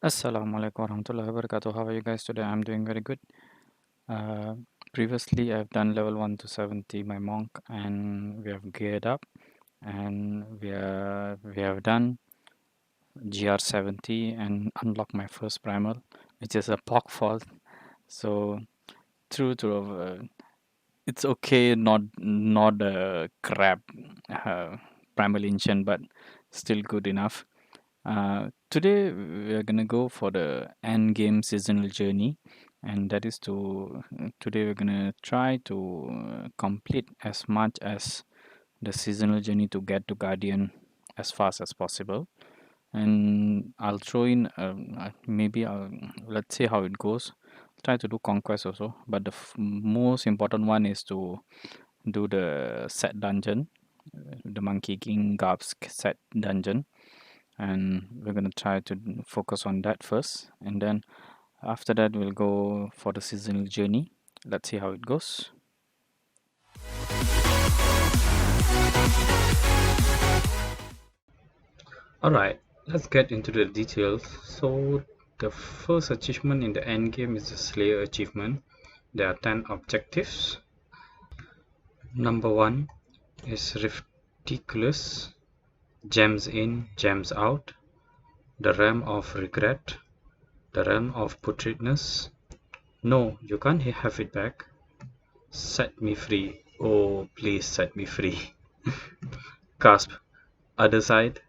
Assalamualaikum warahmatullahi wabarakatuh. How are you guys today? I'm doing very good. Uh, Previously, I've done level 1 to 70, my monk, and we have geared up, and we have done GR 70 and unlocked my first primal, which is a POC fault. So it's okay, not a crap primal ancient, but still good enough. Today we are gonna go for the end game seasonal journey, and that is today we're gonna try to complete as much as the seasonal journey to get to Guardian as fast as possible. And I'll throw in maybe I'll let's see how it goes. Try to do conquest also, but the most important one is to do the set dungeon, the Monkey King Garb's set dungeon, and we're going to try to focus on that first, and then after that we'll go for the seasonal journey. Let's see how it goes. Alright, let's get into the details. So, the first achievement in the end game is the Slayer achievement. There are 10 objectives. Number 1 is Ridiculous, Gems in, Gems out, the Realm of Regret, the Realm of Putridness. No, you can't have it back. Set me free. Oh, please set me free. Gasp, Other Side,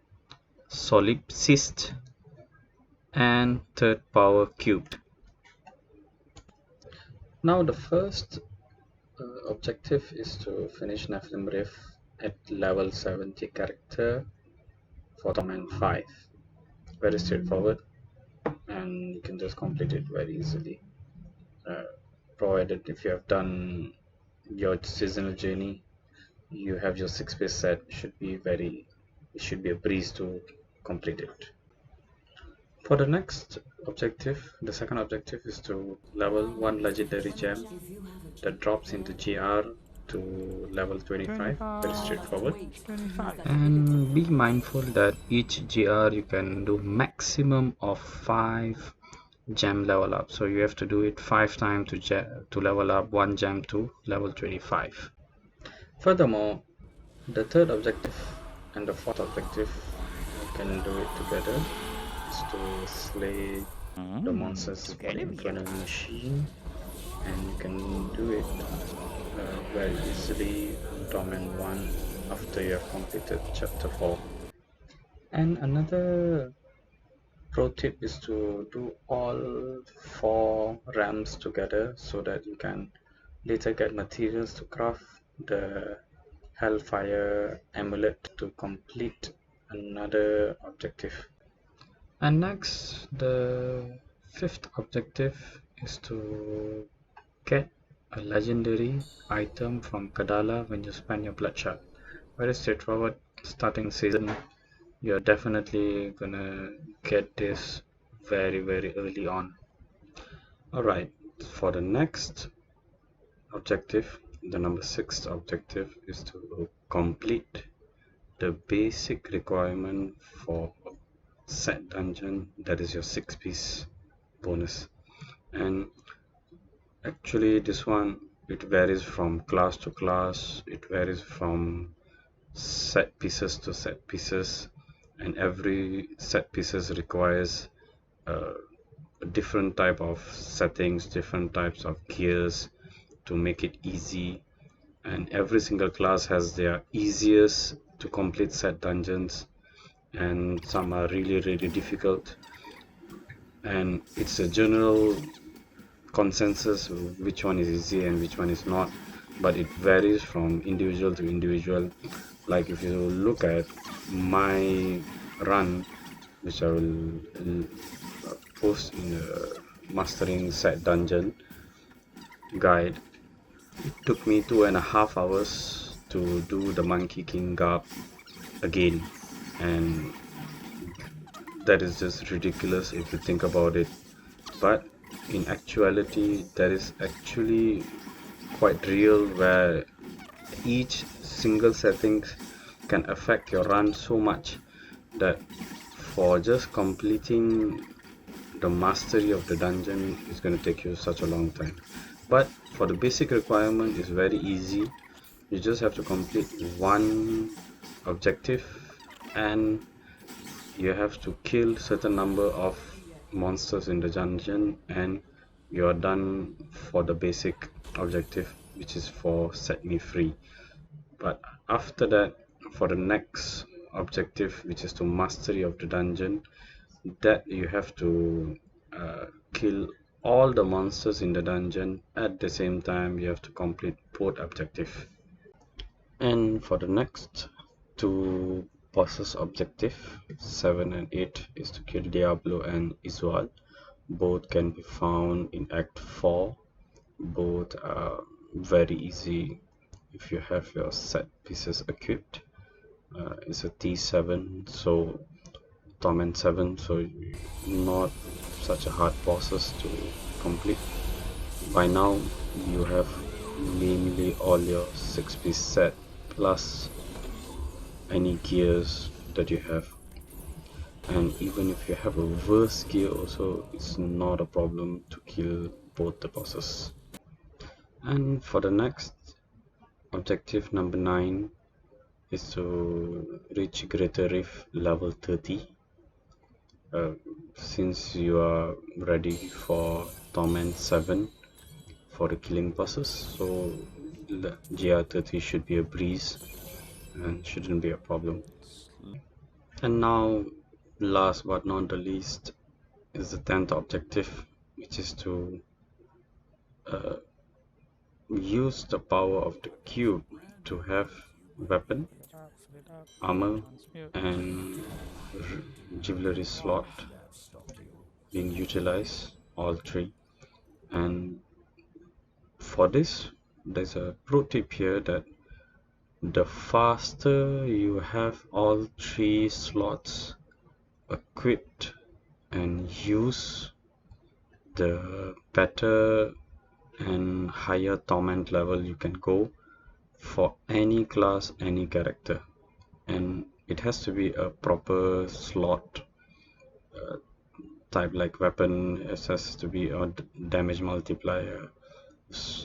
Solipsist, and Third Power Cubed. Now the first objective is to finish Nephilim Rift at level 70 character for Torment 5. Very straightforward, and you can just complete it very easily. Provided if you have done your seasonal journey, you have your 6-piece set, it should be a breeze to complete it. For the next objective, the second objective is to level 1 legendary gem that drops into GR to level 25. Very 25. straightforward. 25. And be mindful that each GR you can do maximum of 5 gem level up. So you have to do it 5 times to level up 1 gem to level 25. Furthermore, the third objective and the fourth objective, you can do it together, is to slay the monsters for the Infernal Machine, and you can do it very easily on Torment 1 after you have completed chapter 4. And another pro tip is to do all 4 realms together so that you can later get materials to craft the Hellfire Amulet to complete another objective. And next, the fifth objective is to get a legendary item from Kadala when you spend your bloodshot. Very straightforward. Starting season, you're definitely gonna get this very early on. Alright, for the next objective, the number 6 objective is to complete the basic requirement for set dungeon, that is your 6-piece bonus. And actually this one, it varies from class to class, it varies from set pieces to set pieces, and every set pieces requires uh, a different type of settings, different types of gears to make it easy, and every single class has their easiest to complete set dungeons, and some are really difficult, and it's a general consensus which one is easy and which one is not, but it varies from individual to individual. Like if you look at my run, which I will post in the mastering set dungeon guide, it took me 2.5 hours to do the Monkey King Garb again, and that is just ridiculous if you think about it. But in actuality, that is actually quite real, where each single setting can affect your run so much that for just completing the mastery of the dungeon is going to take you such a long time. But for the basic requirement, it's very easy. You just have to complete one objective, and you have to kill certain number of monsters in the dungeon, and you are done for the basic objective, which is for set me free. But after that, for the next objective, which is to mastery of the dungeon, that you have to kill all the monsters in the dungeon at the same time. You have to complete both objective. And for the next two bosses objective, 7 and 8, is to kill Diablo and Isual. Both can be found in Act 4. Both are very easy if you have your set pieces equipped. It's a T7, so Torment 7, so not such a hard bosses to complete. By now, you have mainly all your 6-piece set plus any gears that you have, and even if you have a worse gear also, it's not a problem to kill both the bosses. And for the next objective, number 9, is to reach Greater Rift level 30. uh, since you are ready for Torment 7 for the killing bosses, so GR30 should be a breeze and shouldn't be a problem. And now, last but not the least, is the 10th objective, which is to uh, use the power of the cube to have weapon, armor, and jewelry slot being utilized, all three. And for this, there's a pro tip here that the faster you have all three slots equipped and use, the better and higher torment level you can go for any class, any character. And it has to be a proper slot type, like weapon. It has to be a damage multiplier.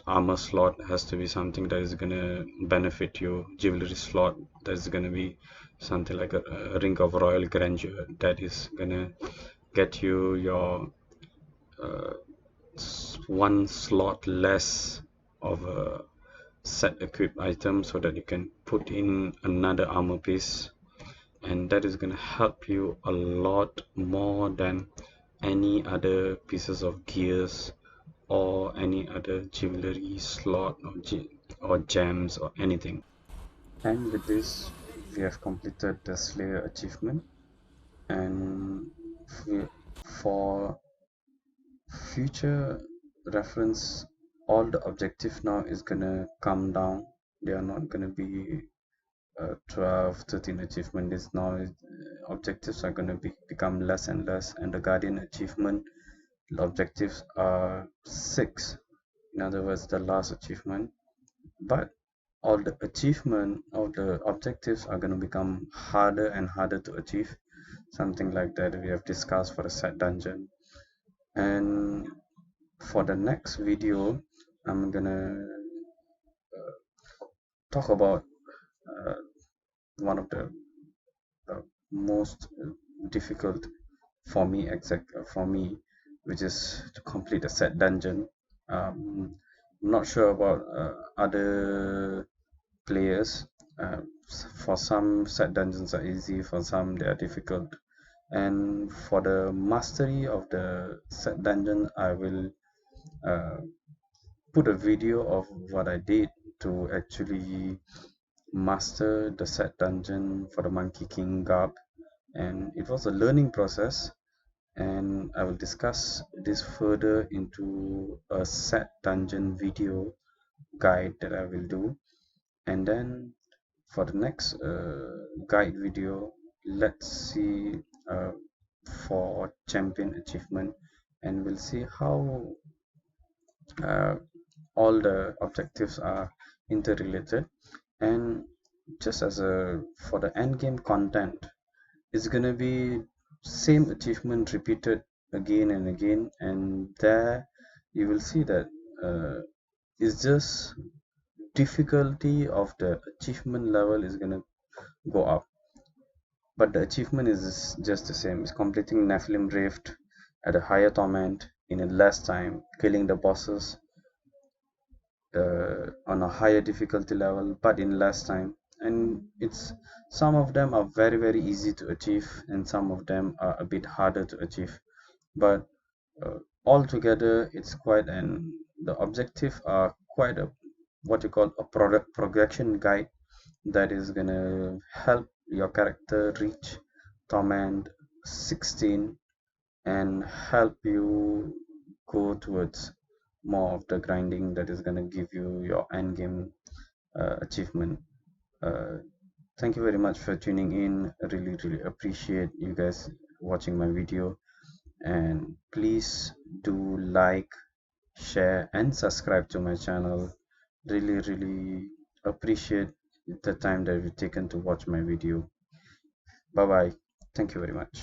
Armor slot has to be something that is gonna benefit you. Jewelry slot, that's gonna be something like a ring of royal grandeur that is gonna get you your one slot less of a set equipped item so that you can put in another armor piece, and that is gonna help you a lot more than any other pieces of gears or any other jewelry slot or gems or anything. And with this, we have completed the Slayer achievement. And for future reference, all the objective now is gonna come down. They are not gonna be 12, 13 achievement. Is now objectives are gonna become less and less, and the Guardian achievement objectives are 6. In other words, the last achievement. But all the achievement of the objectives are going to become harder and harder to achieve, something like that we have discussed for the set dungeon. And for the next video, I'm gonna talk about uh, one of the most difficult for me, which is to complete a set dungeon. I'm not sure about other players. Uh, for some, set dungeons are easy, for some they are difficult. And for the mastery of the set dungeon, I will uh, put a video of what I did to actually master the set dungeon for the Monkey King garb. And it was a learning process, and I will discuss this further into a set dungeon video guide that I will do. And then for the next guide video, let's see for champion achievement, and we'll see how uh, all the objectives are interrelated. And just as a for the end game content, it's gonna be same achievement repeated again and again, and there you will see that it's just difficulty of the achievement level is gonna go up, but the achievement is just the same. It's completing Nephilim Rift at a higher torment in a less time, killing the bosses on a higher difficulty level but in less time. And it's some of them are very easy to achieve, and some of them are a bit harder to achieve, but uh, altogether it's quite an the objective are quite a what you call a product progression guide that is gonna help your character reach torment 16 and help you go towards more of the grinding that is going to give you your end game achievement. uh, Thank you very much for tuning in. I really appreciate you guys watching my video, and please do like, share and subscribe to my channel. Really appreciate the time that you've taken to watch my video. Bye bye. Thank you very much.